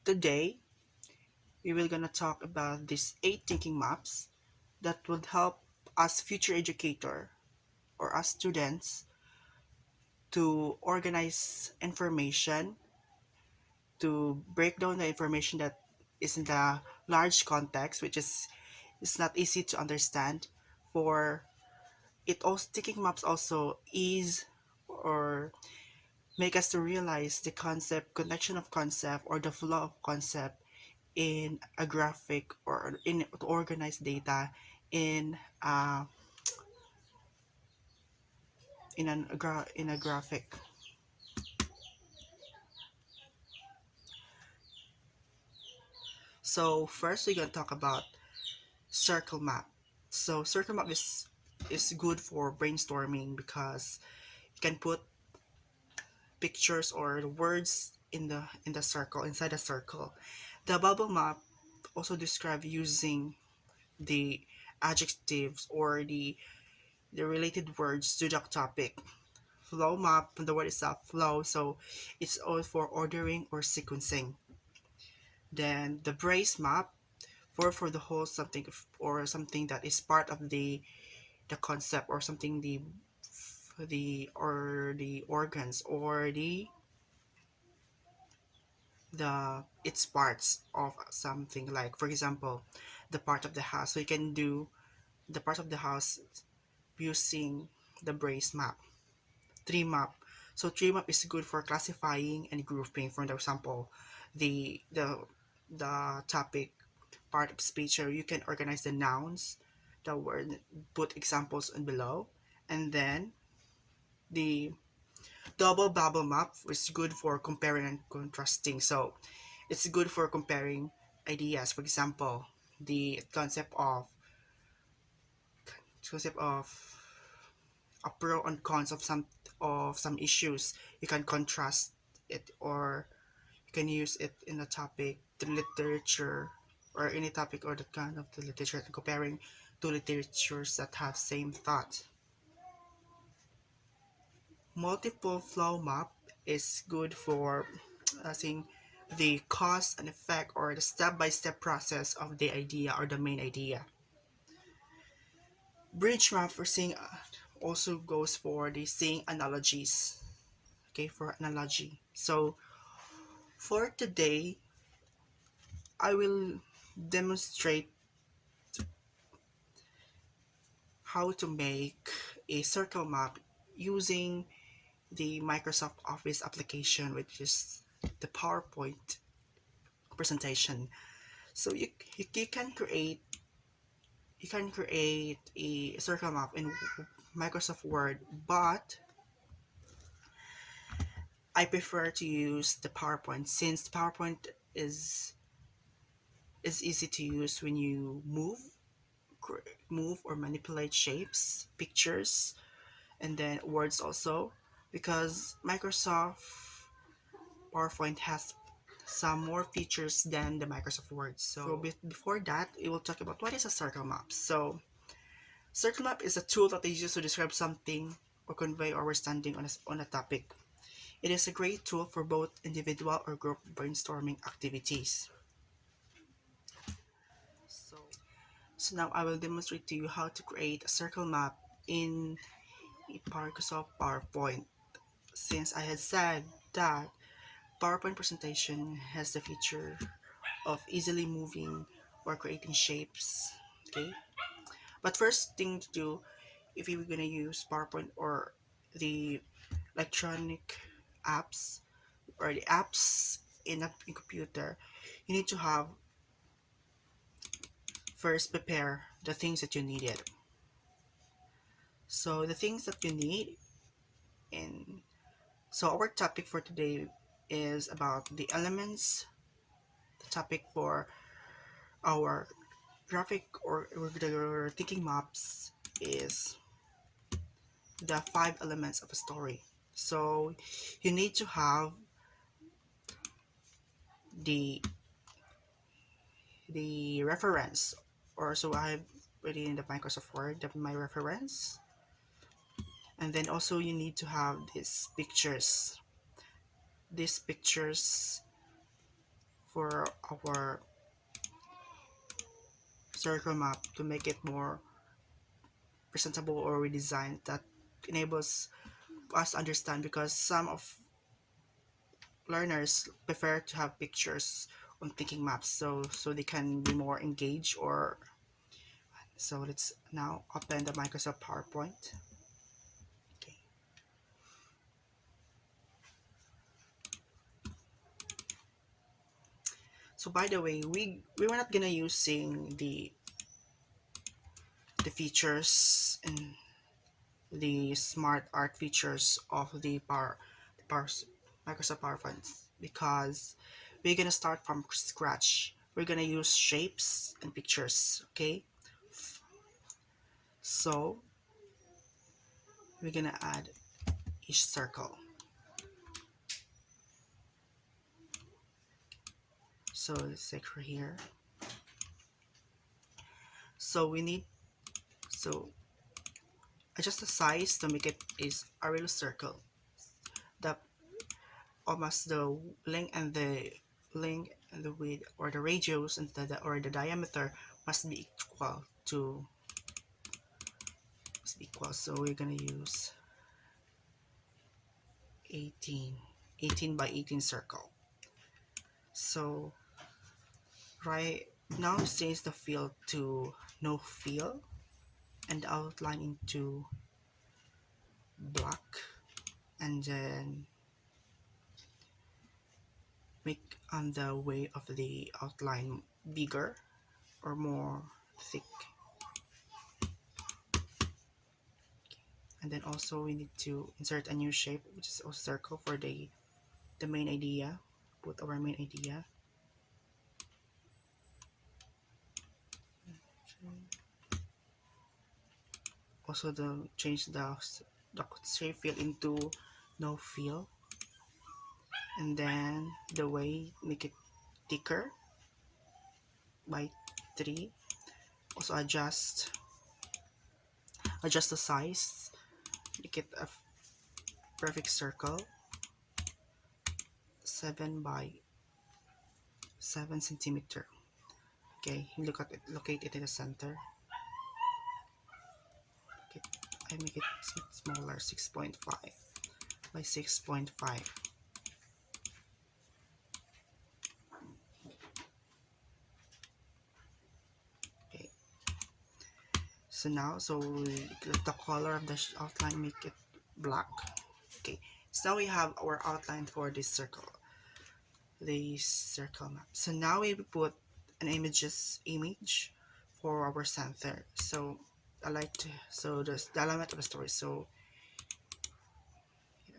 Today, we will gonna talk about these 8 thinking maps that would help us future educator or us students to organize information, to break down the information that is in the large context, which is it's not easy to understand. For it also thinking maps also ease or make us to realize the concept, connection of concept, or the flow of concept in a graphic or in to organize data in in a graphic. So first we're gonna talk about circle map. So circle map is good for brainstorming because you can put pictures or the words in the circle inside the circle. The bubble map also describe using the adjectives or the related words to the topic. Flow map, the word itself flow, so it's all for ordering or sequencing. Then the brace map for the whole something or something that is part of the concept or something the organs or the its parts of something, like for example the part of the house, so you can do the part of the house using the brace map. Tree map, so tree map is good for classifying and grouping. For example, the topic part of speech, or you can organize the nouns, the word, put examples in below. And then the double bubble map is good for comparing and contrasting. So it's good for comparing ideas. For example, the concept of a pro and cons of some issues. You can contrast it, or you can use it in a topic, the literature, or any topic or the kind of the literature, comparing two literatures that have same thought. Multiple flow map is good for seeing the cause and effect or the step-by-step process of the idea or the main idea. Bridge map for seeing also goes for the seeing analogies. Okay, for analogy. So for today, I will demonstrate how to make a circle map using the Microsoft Office application, which is the PowerPoint presentation. So you can create a circle map in Microsoft Word, but I prefer to use the PowerPoint since the PowerPoint is easy to use when you move or manipulate shapes, pictures, and then words also, because Microsoft PowerPoint has some more features than the Microsoft Word. Before that, we will talk about what is a circle map. So circle map is a tool that is used to describe something or convey our understanding on a topic. It is a great tool for both individual or group brainstorming activities. So, so now I will demonstrate to you how to create a circle map in Microsoft PowerPoint. Since I had said that PowerPoint presentation has the feature of easily moving or creating shapes. Okay, but first thing to do, if you're gonna use PowerPoint or the electronic apps or the apps in a computer, you need to have first prepare the things that you needed. So the things that you need in so our topic for today is about the elements. The topic for our graphic or the thinking maps is the 5 elements of a story. So you need to have the reference, or so I have already in the Microsoft Word my reference, and then also you need to have these pictures for our circle map to make it more presentable or redesigned that enables us to understand, because some of learners prefer to have pictures on thinking maps, so they can be more engaged. Or so let's now open the Microsoft PowerPoint. Okay. So by the way, we were not gonna using the features and the smart art features of the power Microsoft PowerPoint, because we're gonna start from scratch. We're gonna use shapes and pictures. Okay, so we're gonna add each circle. So let's take her here. So we need, so adjust the size to make it is a real circle. The almost the length and the width, or the radius and the diameter must be equal to so we're gonna use 18 by 18 circle. So right now change the fill to no fill and the outline into black, and then make on the way of the outline bigger or more thick. And then also we need to insert a new shape, which is a circle for the main idea. Put our main idea. Also change the shape fill into no fill, and then the way make it thicker by 3. Also adjust the size, make it a perfect circle, 7 by 7 centimeter. Okay, look at it, locate it in the center. Okay, I make it smaller, 6.5 by 6.5. Okay, so now the color of the outline, make it black. Okay, so now we have our outline for this circle map. So now we put an image for our center. So I like to, so the element of the story. So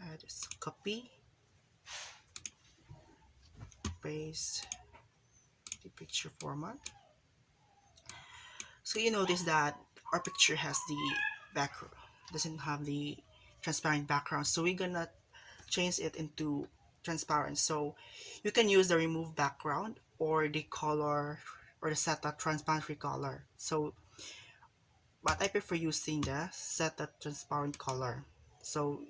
I just copy, paste the picture format. So you notice that our picture has the background, doesn't have the transparent background. So we're gonna change it into transparent. So you can use the remove background or the color or the set a transparent color. So but I prefer using the set a transparent color. So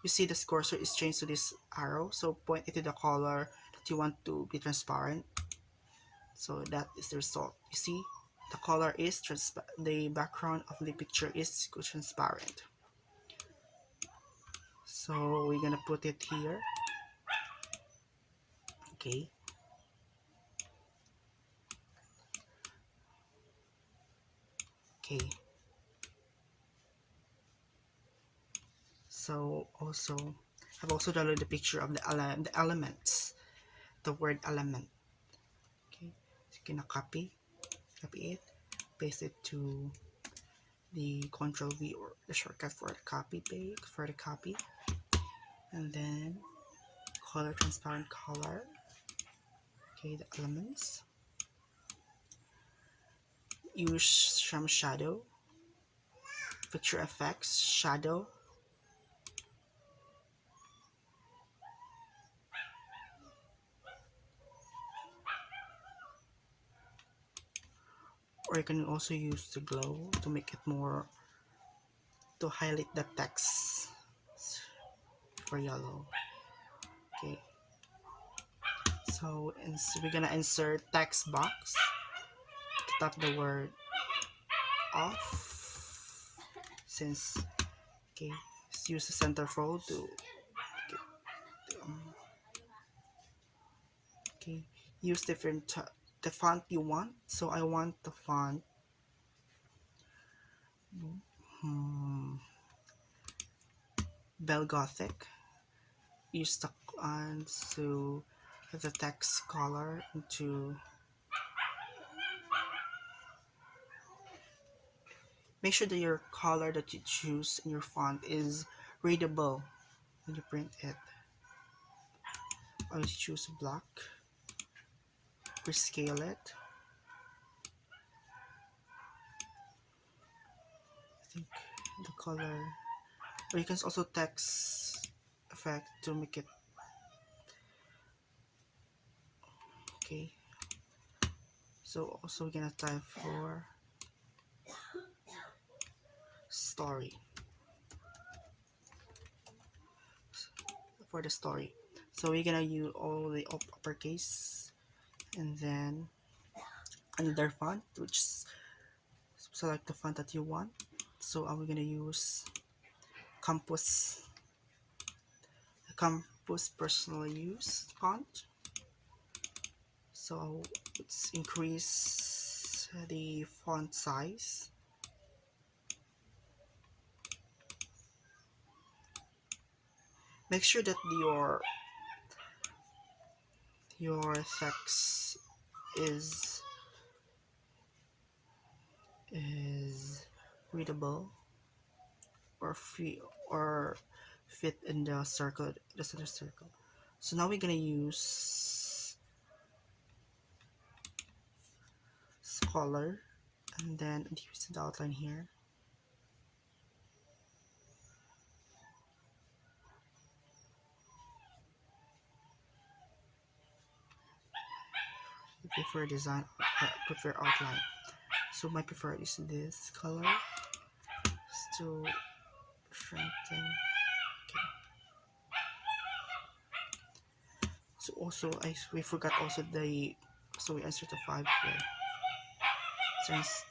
you see this cursor is changed to this arrow, so point it to the color that you want to be transparent. So that is the result. You see the color is the background of the picture is transparent. So we're gonna put it here. Okay, okay. So also I've also downloaded the picture of the elements, the word element. Okay, so you can copy it, paste it to the Control V or the shortcut for the copy, and then color, transparent color. Okay, the elements. Use some shadow, picture effects, shadow. Or you can also use the glow to make it more, to highlight the text for yellow. Okay, So we're gonna insert text box to top the word off. Since okay, let's use the centerfold to okay, use different the font you want. So I want the font Bell Gothic. Use the and so the text color into. Make sure that your color that you choose in your font is readable when you print it. Always choose black. Rescale it. I think the color, or you can also text effect to make it okay. So also we're gonna type for story for the story. So we're gonna use all the uppercase and then another font, which select the font that you want. So we're gonna use Campus personal use font. So let's increase the font size. Make sure that your text is readable or fit in the circle, the center circle. So now we're gonna use color and then use the outline here. I prefer design, prefer outline. So my preferred is this color. Just to strengthen. Okay. So also we forgot also so we insert the 5 here. Since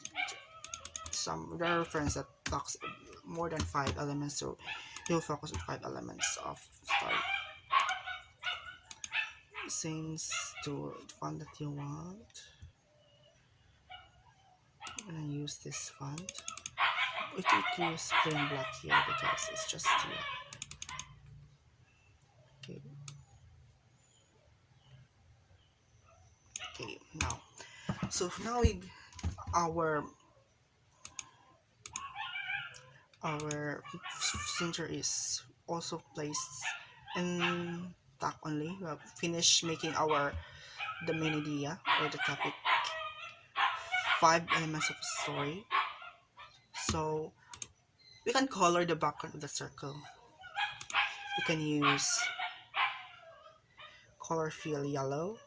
there are friends that talks more than 5 elements, so you'll focus on 5 elements of story. Since to the font that you want, I'm gonna use this font. We can use plain black here because it's just here. Okay. Okay, now. So now our center is also placed in top only. We have finished making the main idea or the topic, 5 elements of the story. So we can color the background of the circle. We can use color fill yellow,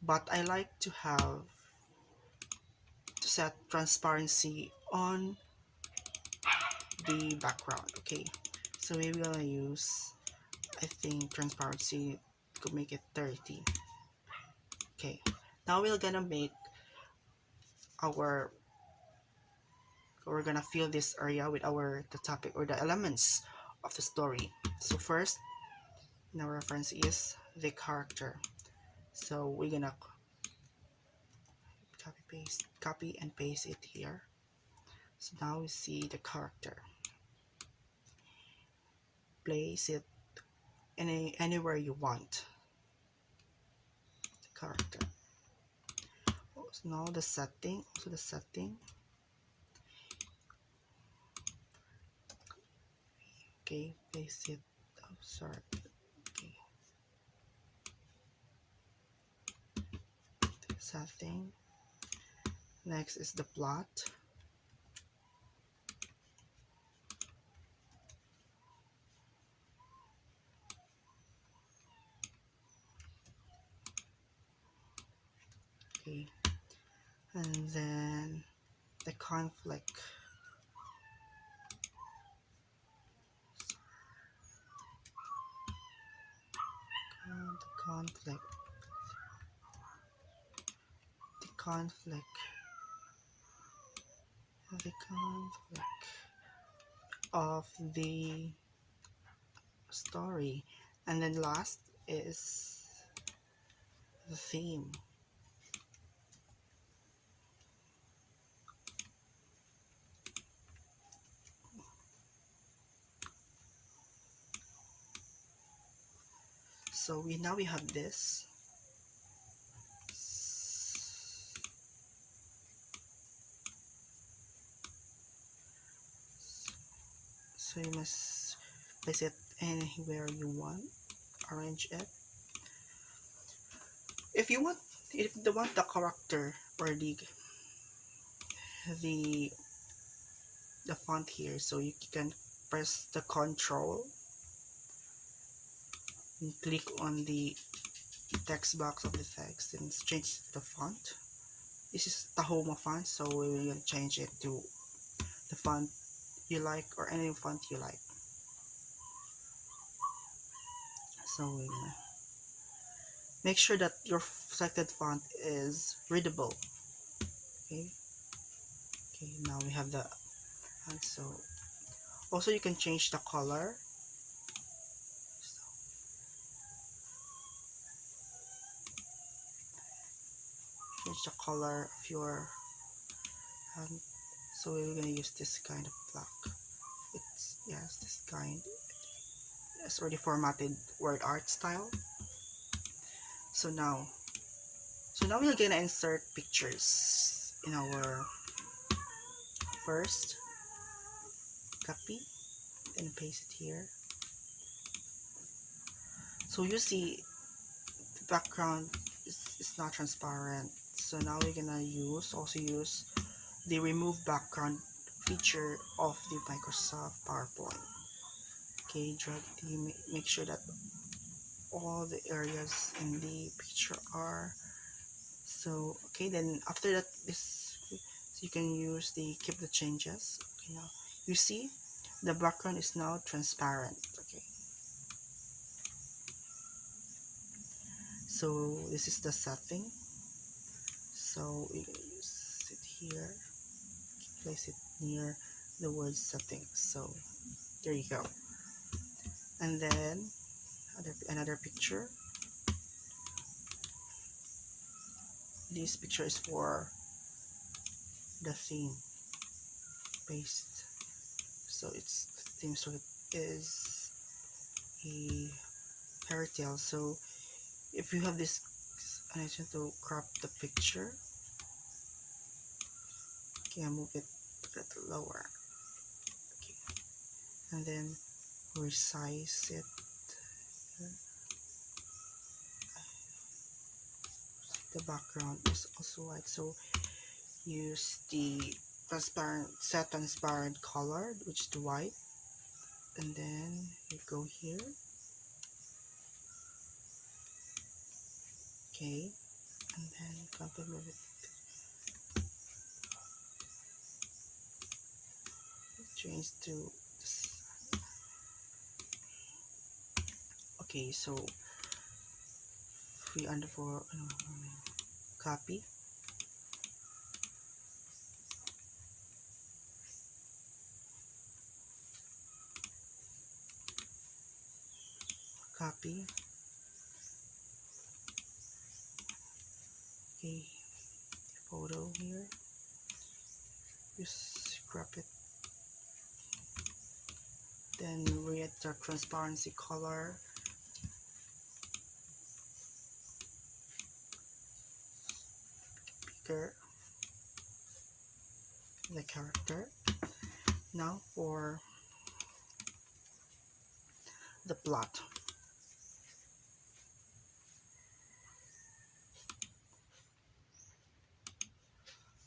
but I like to set transparency on the background. Okay, so we're gonna use, I think transparency could make it 30. Okay, now we're gonna make we're gonna fill this area with the topic or the elements of the story. So first, our reference is the character. So we're gonna copy and paste it here. So now we see the character. Place it anywhere you want. The character. So now the setting. Okay, paste it. Oh, sorry. Okay. Setting. Next is the plot. Okay, and then the conflict. conflict, the conflict, the conflict of the story. And then last is the theme. So now we have this. So you must place it anywhere you want. Arrange it. If you want, if you want the character or the the font here, so you can press the control and click on the text box of the text and change the font. This is the home font, so we will change it to the font you like or any font you like. So make sure that your selected font is readable. Okay. Okay. Now we have the and so also you can change the color. Change the color of your so we're gonna use this kind of black. It's yes, this kind. It's already formatted word art style. So now we're gonna insert pictures in our first copy and paste it here. So you see the background is not transparent. So now we're gonna also use the remove background feature of the Microsoft PowerPoint. Okay, drag the make sure that all the areas in the picture are so okay. Then after that, this so you can use the keep the changes. Okay, now you see the background is now transparent. Okay, so this is the setting. So we're gonna use it here, place it near the word settings. So there you go. And then another picture. This picture is for the theme. Paste. So it's the theme. So it is a fairy tale. So if you have this, I need to crop the picture. Okay, I move it a little lower. Okay, and then resize it. The background is also white, so use the transparent color, which is the white, and then you go here. Okay, and then copy move it. Change to this. Okay, so free underscore copy. Copy. Okay, photo here. Just crop it. Then read the transparency color. Bigger. The character. Now for the plot.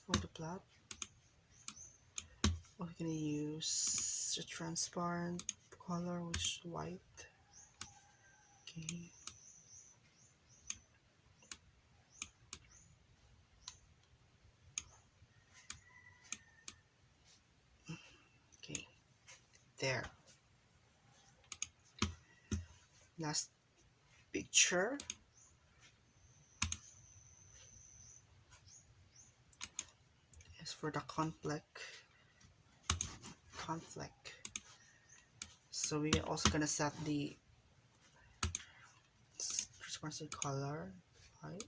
For the plot, we're gonna use the transparent color, which is white. Okay. Okay. There. Last picture. for the conflict. So we're also gonna set the transparency color, right?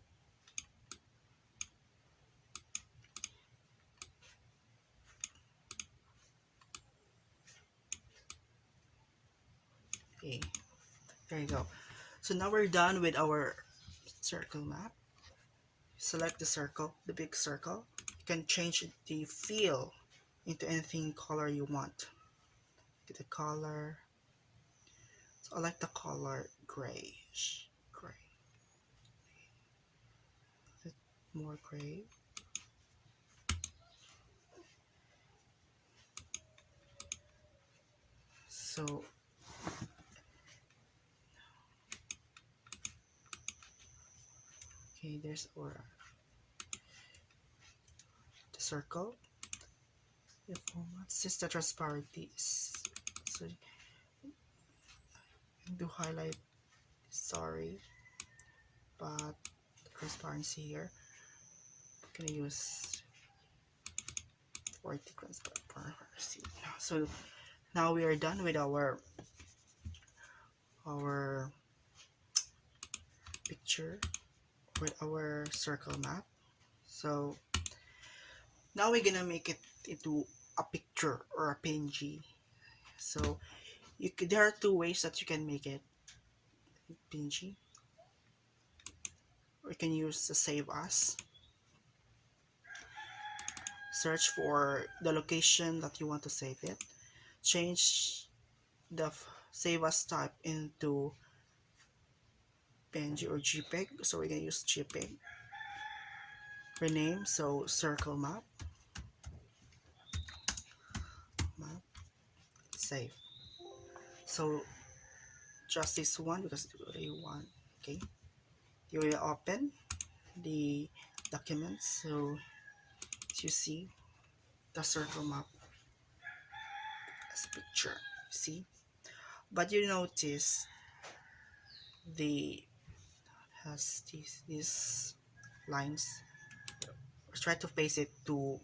Okay, there you go. So now we're done with our circle map. Select the circle, the big circle. You can change the feel into anything color you want. Get the color. So I like the color grayish, gray, more gray. So okay, there's our the circle. The format since the transparency is so do highlight. Sorry, but the transparency here. I'm gonna use 40 transparency. So now we are done with our picture with our circle map. So now we're gonna make it into a picture or a PNG. So there are two ways that you can make it PNG. Or you can use the save as. Search for the location that you want to save it. Change the save as type into PNG or JPEG. So we're gonna use JPEG. Rename, so circle map. Save. So just this one because it's already one. Okay. You will open the document. So as you see the circle map as a picture. See? But you notice the has these lines. Let's try to paste it to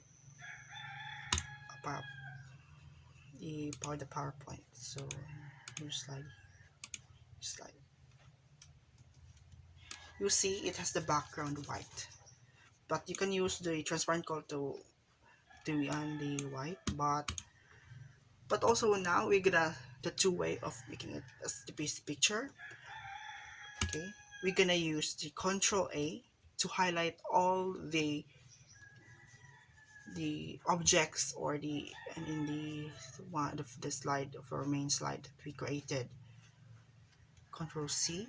the PowerPoint. So here's slide. You see it has the background white, but you can use the transparent color to on the white. But also now we're gonna the two way of making it as the base picture. Okay, we're gonna use the Control A to highlight all the objects or and in the one of the slide of our main slide that we created. Control C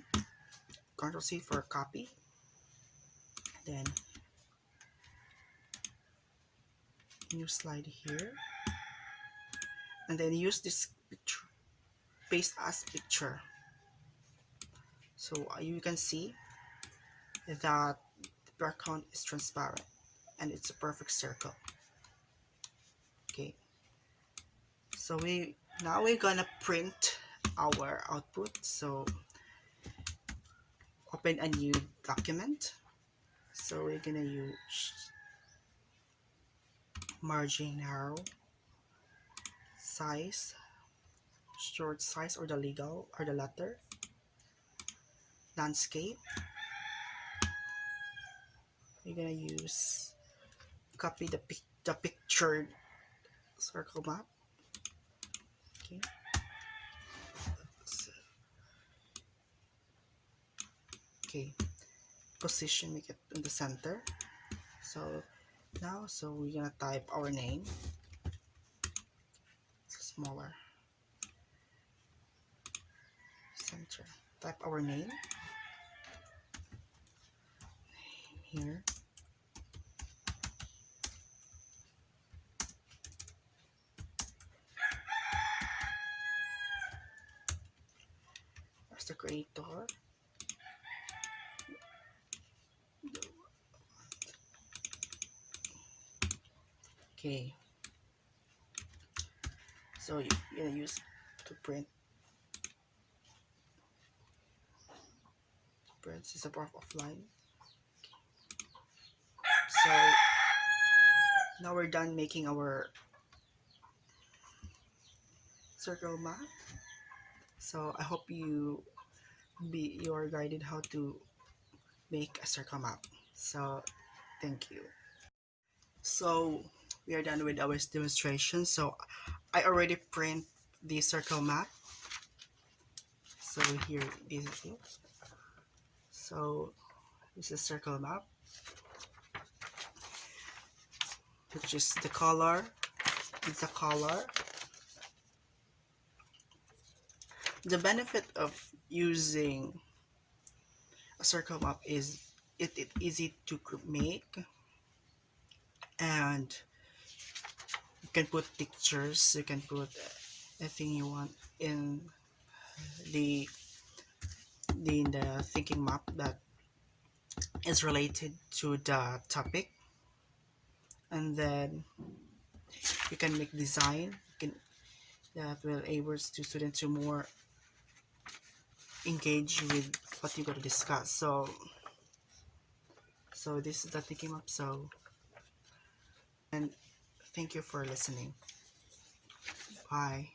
for copy, then new slide here, and then use this picture paste as picture. So you can see that the background is transparent and it's a perfect circle. Okay, so now we're gonna print our output. So open a new document. So we're gonna use margin, narrow, size, short size or the legal or the letter, landscape. We're gonna use copy the pictured circle map. Okay. So, okay. Position, make it in the center. So now, we're gonna type our name. Smaller. Center. Type our name. Here. There's the creator. Okay. So you're gonna use to print. This is a part of line. So Now we're done making our circle map. So I hope you are guided how to make a circle map. So thank you. So we are done with our demonstration. So I already print the circle map. So here, this is it. So this is circle map, which is the color. It's a color. The benefit of using a circle map is it easy to make, and you can put pictures, you can put anything you want in the thinking map that is related to the topic, and then you can make design, you can, that will able to students to more engage with what you're going to discuss. So this is the thinking map. So, and thank you for listening. Bye.